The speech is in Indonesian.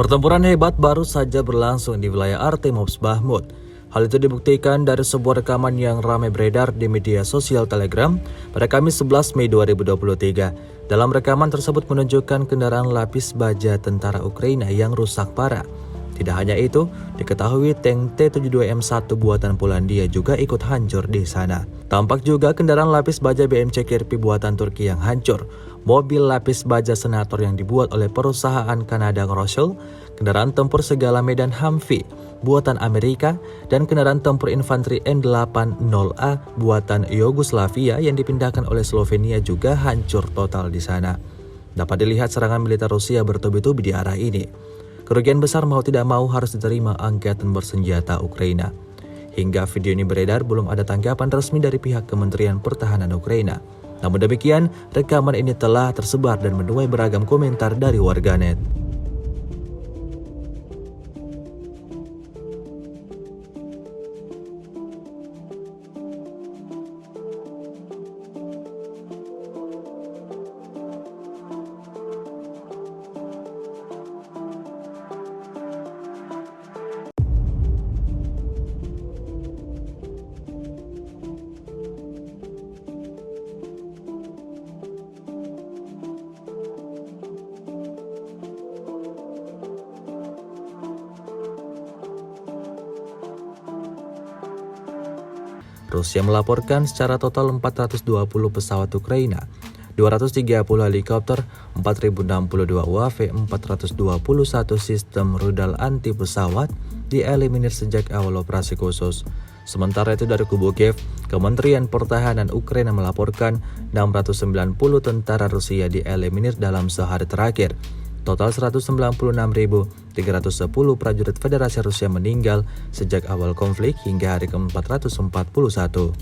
Pertempuran hebat baru saja berlangsung di wilayah Artemovsk Bakhmut. Hal itu dibuktikan dari sebuah rekaman yang ramai beredar di media sosial Telegram pada Kamis 11 Mei 2023. Dalam rekaman tersebut menunjukkan kendaraan lapis baja tentara Ukraina yang rusak parah. Tidak hanya itu, diketahui tank T-72M1 buatan Polandia juga ikut hancur di sana. Tampak juga kendaraan lapis baja BMC Kirpi buatan Turki yang hancur, mobil lapis baja senator yang dibuat oleh perusahaan Kanada Roshel, kendaraan tempur segala medan Humvee buatan Amerika, dan kendaraan tempur infanteri N80A buatan Yugoslavia yang dipindahkan oleh Slovenia juga hancur total di sana. Dapat dilihat serangan militer Rusia bertubi-tubi di arah ini. Kerugian besar mau tidak mau harus diterima angkatan bersenjata Ukraina. Hingga video ini beredar, belum ada tanggapan resmi dari pihak Kementerian Pertahanan Ukraina. Namun demikian, rekaman ini telah tersebar dan menuai beragam komentar dari warganet. Rusia melaporkan secara total 420 pesawat Ukraina, 230 helikopter, 4.062 UAV, 421 sistem rudal anti pesawat dieliminir sejak awal operasi khusus. Sementara itu dari kubu Kiev, Kementerian Pertahanan Ukraina melaporkan 690 tentara Rusia dieliminir dalam sehari terakhir. Total 196.310 prajurit Federasi Rusia meninggal sejak awal konflik hingga hari ke-441.